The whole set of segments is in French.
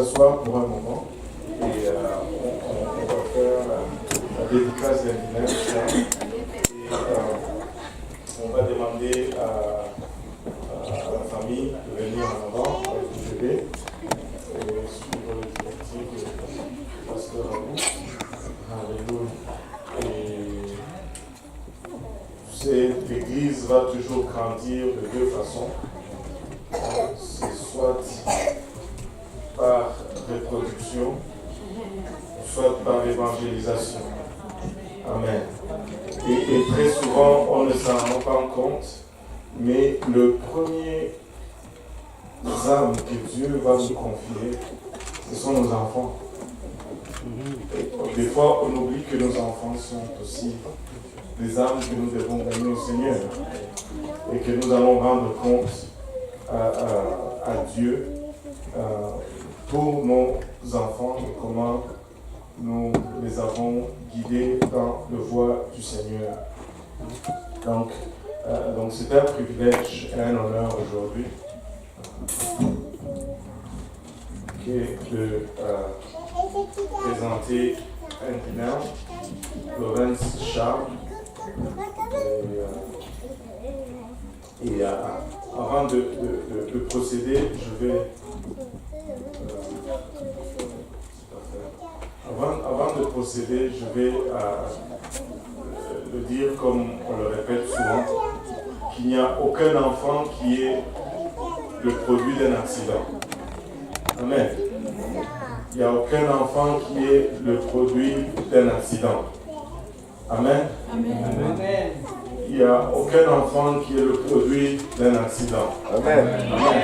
s'asseoir pour un moment et on va faire la dédicace d'un dîner. Et on va demander à la famille de venir en avant avec le bébé et suivre les directives du pasteur à vous. Alléluia. Et cette église va toujours grandir de deux façons. C'est soit par reproduction, soit par évangélisation. Amen. Et très souvent, on ne s'en rend pas compte, mais le premier âme que Dieu va nous confier, ce sont nos enfants. Et des fois, on oublie que nos enfants sont aussi des âmes que nous devons donner au Seigneur et que nous allons rendre compte à Dieu pour nos enfants et comment nous les avons guidés dans le voie du Seigneur. Donc c'est un privilège et un honneur aujourd'hui de présenter un dîner, Lorenz Charles. Et avant de procéder, je vais avant de procéder, je vais le dire comme on le répète souvent, qu'il n'y a aucun enfant qui est le produit d'un accident. Amen. Il n'y a aucun enfant qui est le produit d'un accident. Amen. Amen. Il n'y a aucun enfant qui est le produit d'un accident. Amen. Amen.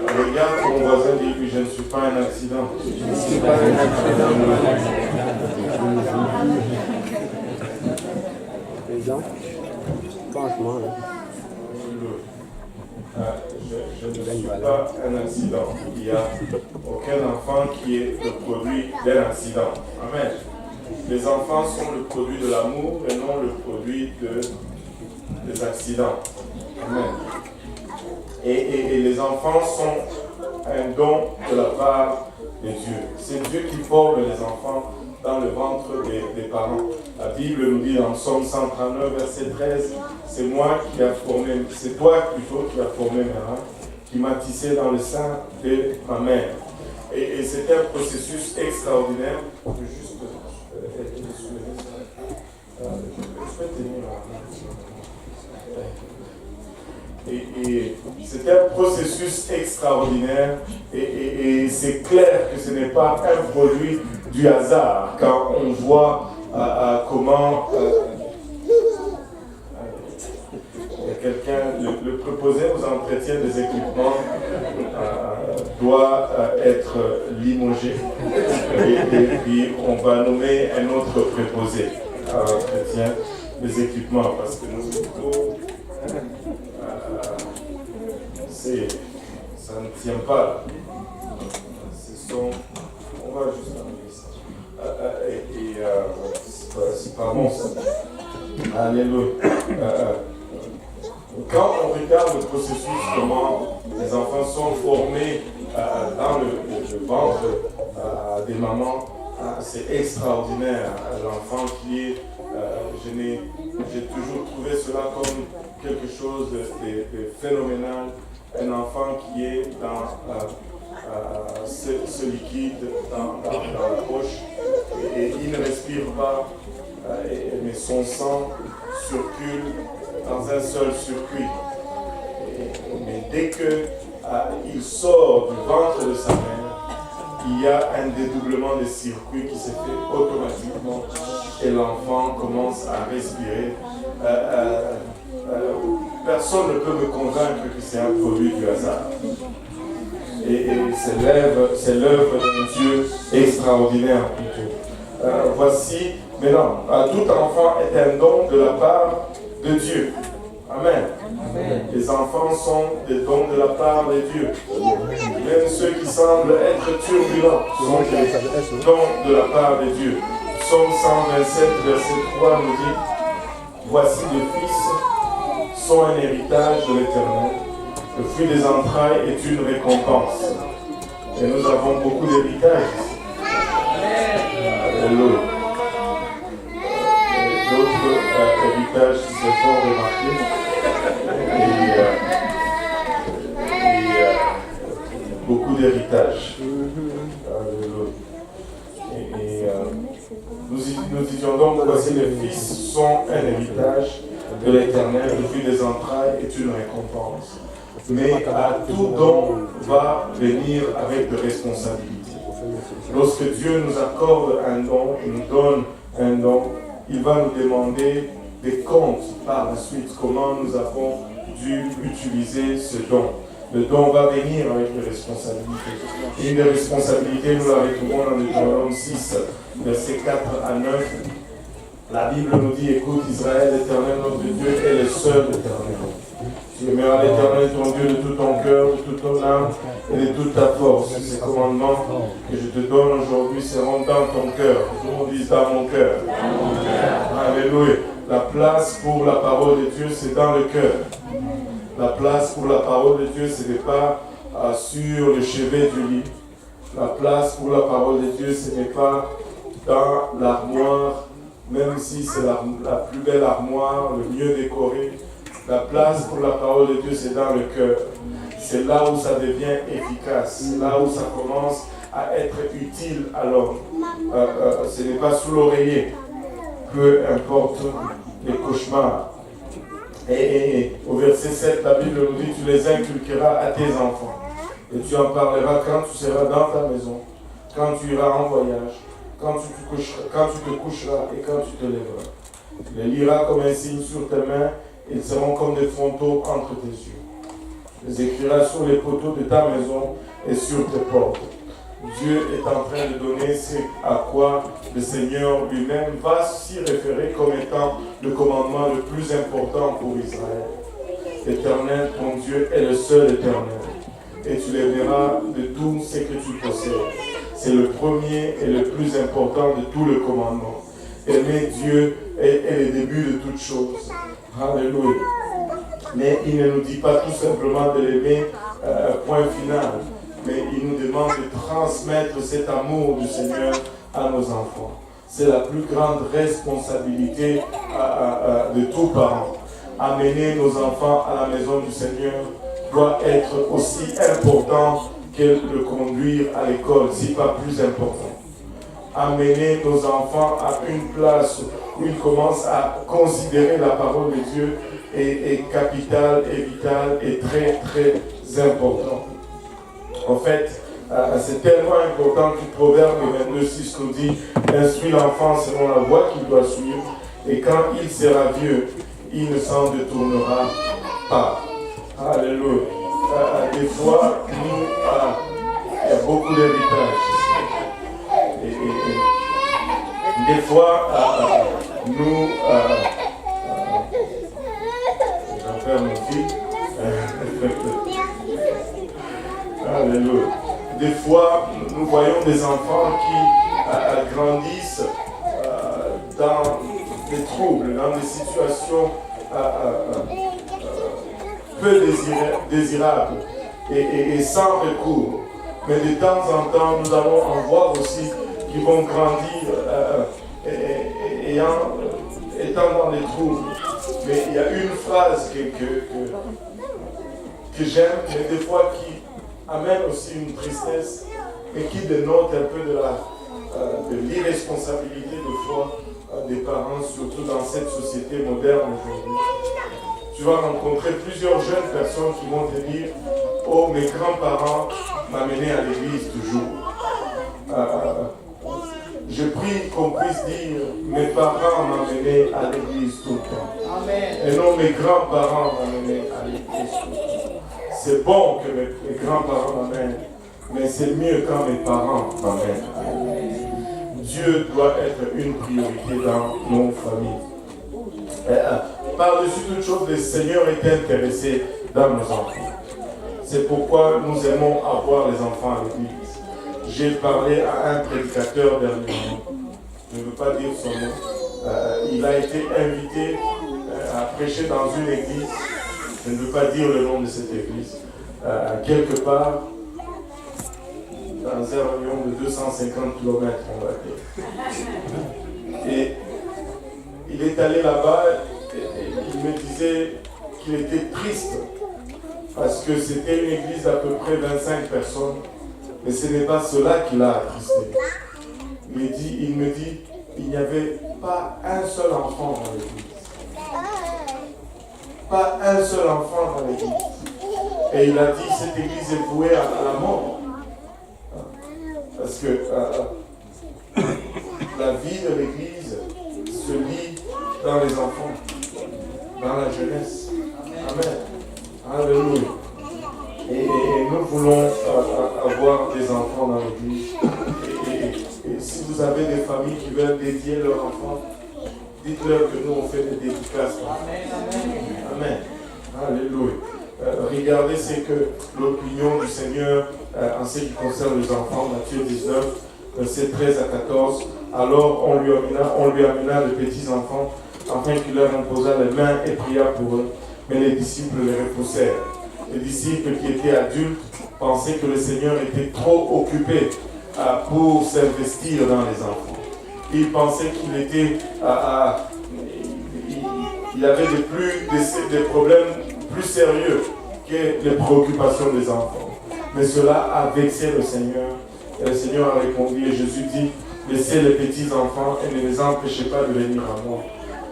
Regarde ton voisin, dis-lui, je ne suis pas un accident. Je ne suis pas un accident. Franchement, je ne suis pas un accident. Il n'y a aucun enfant qui est le produit d'un accident. Amen. Les enfants sont le produit de l'amour et non le produit des accidents. Amen. Et les enfants sont un don de la part de Dieu. C'est Dieu qui forme les enfants dans le ventre des parents. La Bible nous dit dans Psaume 139, verset 13, c'est moi qui a formé, c'est toi plutôt qui a formé mes reins, qui m'a tissé dans le sein de ma mère. Et c'est un processus extraordinaire. Je peux juste soulever ça. Je peux tenir et c'est un processus extraordinaire et c'est clair que ce n'est pas un produit du hasard quand on voit comment quelqu'un, le préposé aux entretiens des équipements doit être limogé et puis on va nommer un autre préposé à l'entretien des équipements parce que nos équipements ça ne tient pas. On va juste enlever ça. C'est pas bon ça. Alléluia. Quand on regarde le processus, comment les enfants sont formés dans le ventre des mamans, c'est extraordinaire. L'enfant qui est, j'ai toujours trouvé cela comme quelque chose de phénoménal. Un enfant qui est dans ce liquide dans la poche et il ne respire pas, mais son sang circule dans un seul circuit. Mais dès qu'il sort du ventre de sa mère, il y a un dédoublement des circuits qui se fait automatiquement et l'enfant commence à respirer. Personne ne peut me convaincre que c'est un produit du hasard. Et c'est l'œuvre d'un Dieu extraordinaire plutôt. Voici, maintenant, tout enfant est un don de la part de Dieu. Amen. Amen. Les enfants sont des dons de la part de Dieu. Même ceux qui semblent être turbulents sont des dons de la part de Dieu. Psaume 127, verset 3 nous dit, voici les fils sont un héritage de l'Éternel. Le fruit des entrailles est une récompense. Et nous avons beaucoup d'héritage. Alléluia. D'autres héritages qui se sont remarqués. Beaucoup d'héritage. Alléluia. Nous disions donc, voici les fils sont un héritage de l'Éternel, le fruit des entrailles est une récompense. Mais à tout don va venir avec de responsabilités. Lorsque Dieu nous accorde un don, il nous donne un don, il va nous demander des comptes par la suite, comment nous avons dû utiliser ce don. Le don va venir avec des responsabilités. Une des responsabilités, nous la retrouvons dans Deutéronome 6, versets 4 à 9. La Bible nous dit, écoute Israël, l'Éternel notre Dieu est le seul Éternel. Tu aimeras l'Éternel ton Dieu de tout ton cœur, de toute ton âme et de toute ta force. Ces commandements que je te donne aujourd'hui seront dans ton cœur. Tout le monde dit dans mon cœur. Alléluia. La place pour la parole de Dieu, c'est dans le cœur. La place pour la parole de Dieu, ce n'est pas sur le chevet du lit. La place pour la parole de Dieu, ce n'est pas dans l'armoire, même si c'est la plus belle armoire, le mieux décoré. La place pour la parole de Dieu, c'est dans le cœur. C'est là où ça devient efficace. C'est là où ça commence à être utile à l'homme. Ce n'est pas sous l'oreiller. Peu importe les cauchemars. Et au verset 7, la Bible nous dit, tu les inculqueras à tes enfants. Et tu en parleras quand tu seras dans ta maison, quand tu iras en voyage, quand tu te coucheras et quand tu te lèveras. Tu les liras comme un signe sur tes mains, ils seront comme des frontaux entre tes yeux. Tu les écriras sur les poteaux de ta maison et sur tes portes. Dieu est en train de donner ce à quoi le Seigneur lui-même va s'y référer comme étant le commandement le plus important pour Israël. L'Éternel, ton Dieu, est le seul Éternel. Et tu l'aimeras de tout ce que tu possèdes. C'est le premier et le plus important de tout le commandement. Aimer Dieu est le début de toute chose. Alléluia. Mais il ne nous dit pas tout simplement de l'aimer, point final. Mais il nous demande de transmettre cet amour du Seigneur à nos enfants. C'est la plus grande responsabilité de tout parent. Amener nos enfants à la maison du Seigneur doit être aussi important que le conduire à l'école, si pas plus important. Amener nos enfants à une place où ils commencent à considérer la parole de Dieu est capital et vital et très très important. En fait, c'est tellement important que Proverbe 22:6 nous dit « Instruis l'enfant selon la voie qu'il doit suivre, et quand il sera vieux, il ne s'en détournera pas. » Alléluia. Des fois, nous, il y a beaucoup d'héritage. Des fois, nous, j'en perds mon fils. Alléluia. Des fois, nous voyons des enfants qui grandissent dans des troubles, dans des situations peu désirables et sans recours. Mais de temps en temps, nous allons en voir aussi qui vont grandir étant dans les troubles. Mais il y a une phrase que j'aime, mais des fois qui amène aussi une tristesse, mais qui dénote un peu de l'irresponsabilité de foi des parents, surtout dans cette société moderne aujourd'hui. Tu vas rencontrer plusieurs jeunes personnes qui vont te dire « Oh, mes grands-parents m'amenaient à l'église toujours. Je prie qu'on puisse dire « Mes parents m'amenaient à l'église tout le temps. » Et non, mes grands-parents m'amenaient à l'église tout le temps. C'est bon que mes grands-parents m'amènent, mais c'est mieux quand mes parents m'amènent. Dieu doit être une priorité dans nos familles. Par-dessus toute chose, le Seigneur est intéressé dans nos enfants. C'est pourquoi nous aimons avoir les enfants à l'église. J'ai parlé à un prédicateur dernièrement. Je ne veux pas dire son nom. Il a été invité à prêcher dans une église. Je ne veux pas dire le nom de cette église. Quelque part. dans un rayon de 250 km, on va dire. Et il est allé là-bas et il me disait qu'il était triste parce que c'était une église d'à peu près 25 personnes, mais ce n'est pas cela qui l'a attristé. Il me dit, il n'y avait pas un seul enfant dans l'église. Pas un seul enfant dans l'église. Et il a dit, cette église est vouée à la mort. Parce que la vie de l'église se lit dans les enfants, dans la jeunesse. Amen. Alléluia. Et nous voulons avoir des enfants dans l'église. Et si vous avez des familles qui veulent dédier leurs enfants, dites-leur que nous on fait des dédicaces. Amen. Alléluia. Regardez ce que l'opinion du Seigneur en ce qui concerne les enfants, Matthieu 19, versets 13 à 14. Alors on lui amena de petits enfants, afin qu'il leur imposa les mains et pria pour eux. Mais les disciples les repoussèrent. Les disciples qui étaient adultes pensaient que le Seigneur était trop occupé pour s'investir dans les enfants. Ils pensaient qu'il était il y avait des problèmes plus sérieux que les préoccupations des enfants. Mais cela a vexé le Seigneur. Et le Seigneur a répondu, et Jésus dit, laissez les petits enfants et ne les empêchez pas de venir à moi,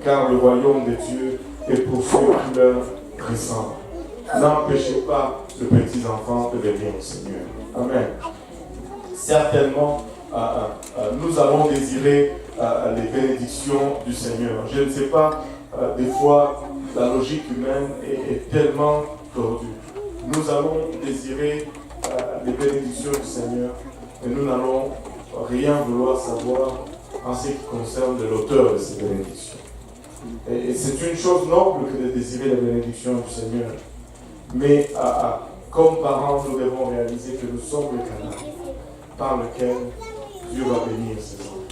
car le royaume de Dieu est pour ceux qui leur ressemblent. N'empêchez pas les petits enfants de venir au Seigneur. Amen. Certainement, nous allons désirer les bénédictions du Seigneur. Je ne sais pas, des fois, la logique humaine est tellement tordue. Nous allons désirer les bénédictions du Seigneur, mais nous n'allons rien vouloir savoir en ce qui concerne l'auteur de ces bénédictions. Et c'est une chose noble que de désirer les bénédictions du Seigneur. Mais comme parents, nous devons réaliser que nous sommes le canal par lequel Dieu va bénir ses enfants.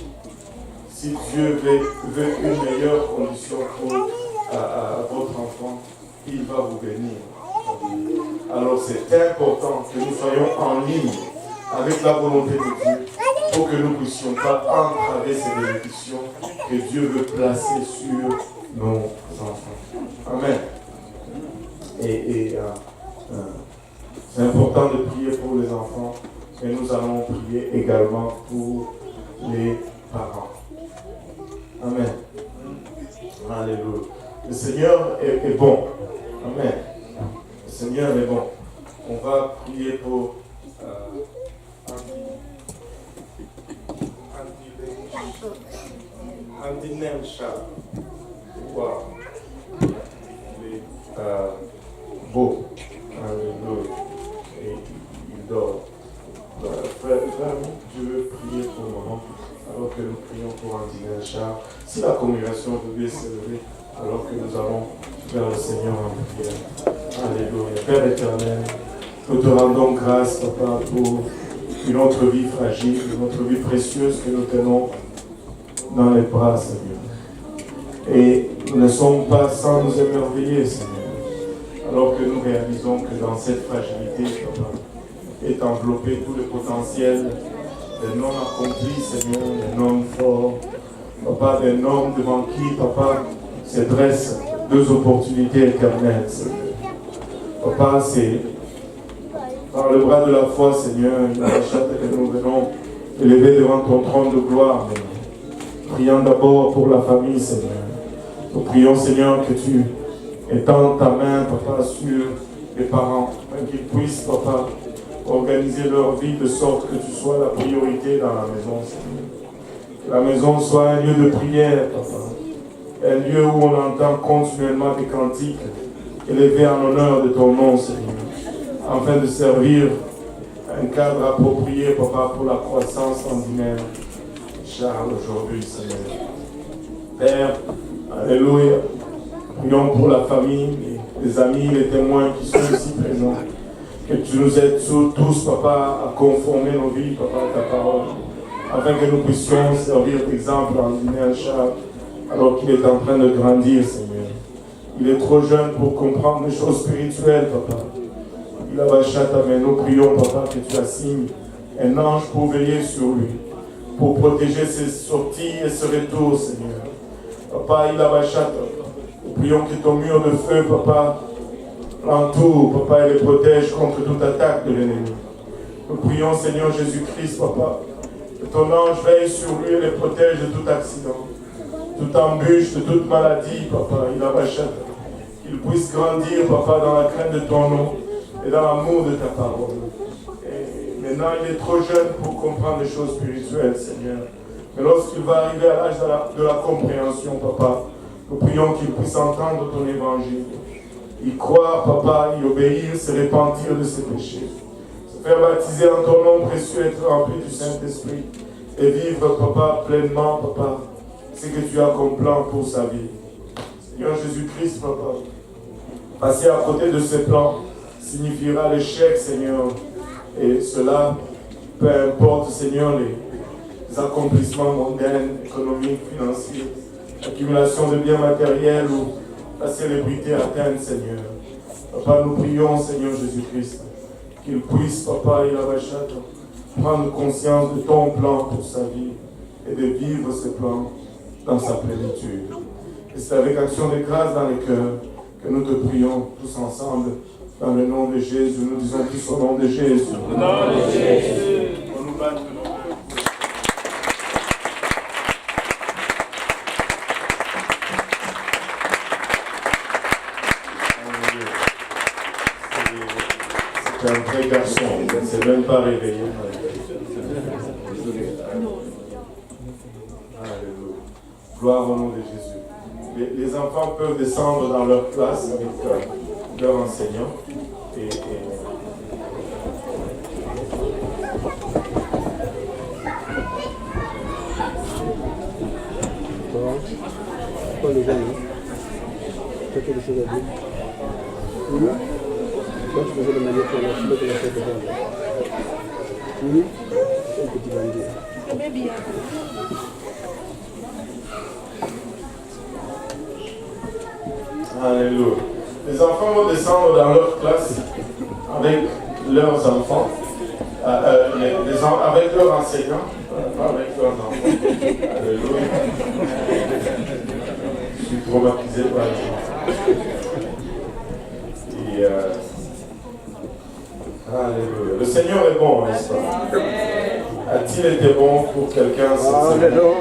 Si Dieu veut une meilleure condition pour votre enfant, il va vous bénir. Alors c'est important que nous soyons en ligne avec la volonté de Dieu pour que nous ne puissions pas entraver ces bénédictions que Dieu veut placer sur nos enfants. Amen. C'est important de prier pour les enfants, mais nous allons prier également pour les parents. Amen. Alléluia. Le Seigneur est bon. Amen. Le Seigneur est bon. On va prier pour Andy Nelsha. Wow. Il est beau. Alléluia. Et il dort. Frère, tu veux prier pour le moment, alors que nous prions pour Andy Nelsha. Si la congrégation veut bien s'élever, alors que nous allons vers le Seigneur en prière. Alléluia. Père éternel, nous te rendons grâce, Papa, pour une autre vie fragile, une autre vie précieuse que nous tenons dans les bras, Seigneur. Et nous ne sommes pas sans nous émerveiller, Seigneur, alors que nous réalisons que dans cette fragilité, Papa, est enveloppé tout le potentiel d'un homme accompli, Seigneur, d'un homme fort, Papa, d'un homme devant qui, Papa, se dressent deux opportunités éternelles, Seigneur. Papa, c'est par le bras de la foi, Seigneur, que nous venons élever devant ton trône de gloire. Prions d'abord pour la famille, Seigneur. Nous prions, Seigneur, que tu étends ta main, Papa, sur les parents, qu'ils puissent, Papa, organiser leur vie de sorte que tu sois la priorité dans la maison, Seigneur. Que la maison soit un lieu de prière, Papa. Un lieu où on entend continuellement des cantiques élevés en honneur de ton nom, Seigneur, afin de servir un cadre approprié, Papa, pour la croissance en lui-même. Charles, aujourd'hui, Seigneur. Père, alléluia. Prions pour la famille, les amis, les témoins qui sont ici présents. Que tu nous aides tous, Papa, à conformer nos vies, Papa, à ta parole, afin que nous puissions servir d'exemple en Guinée Charles, alors qu'il est en train de grandir, Seigneur. Il est trop jeune pour comprendre les choses spirituelles, Papa. Il a bâché ta main. Nous prions, Papa, que tu assignes un ange pour veiller sur lui, pour protéger ses sorties et ses retours, Seigneur. Papa, il a bachata. Nous prions que ton mur de feu, Papa, l'entoure, Papa, et les protège contre toute attaque de l'ennemi. Nous prions, Seigneur Jésus-Christ, Papa, que ton ange veille sur lui et les protège de tout accident, toute embûche, de toute maladie, Papa, il a bachata. Qu'il puisse grandir, Papa, dans la crainte de ton nom et dans l'amour de ta parole. Et maintenant, il est trop jeune pour comprendre les choses spirituelles, Seigneur. Mais lorsqu'il va arriver à l'âge de la compréhension, Papa, nous prions qu'il puisse entendre ton évangile, y croire, Papa, y obéir, se repentir de ses péchés, se faire baptiser en ton nom précieux, être rempli du Saint-Esprit et vivre, Papa, pleinement, Papa, ce que tu as comme plan pour sa vie. Seigneur Jésus-Christ, Papa, passer à côté de ces plans signifiera l'échec, Seigneur. Et cela, peu importe, Seigneur, les accomplissements mondains, économiques, financiers, l'accumulation de biens matériels ou la célébrité atteinte, Seigneur. Papa, nous prions, Seigneur Jésus-Christ, qu'il puisse, Papa, prendre conscience de ton plan pour sa vie et de vivre ce plan dans sa plénitude. Et c'est avec action de grâce dans les cœurs que nous te prions tous ensemble, dans le nom de Jésus. Nous disons tous au nom de Jésus. Au nom de Jésus. On nous bat de nos cœurs. C'est un vrai garçon, il ne s'est même pas réveillé. Alléluia. Gloire au nom de Jésus. Les enfants peuvent descendre dans leur classe avec leur enseignant. Quoi les amis? Tu as quelque chose à dire? Oui. Moi je faisais le manière pour la fille de la fête de Vendée. Oui. Un petit bandit. Très bien. Alléluia. Les enfants vont descendre dans leur classe avec leurs enfants, avec leurs enseignants, pas avec leurs enfants. Alléluia. Je suis traumatisé par les enfants. Alléluia. Le Seigneur est bon, n'est-ce pas? A-t-il été bon pour quelqu'un cette semaine? Alléluia.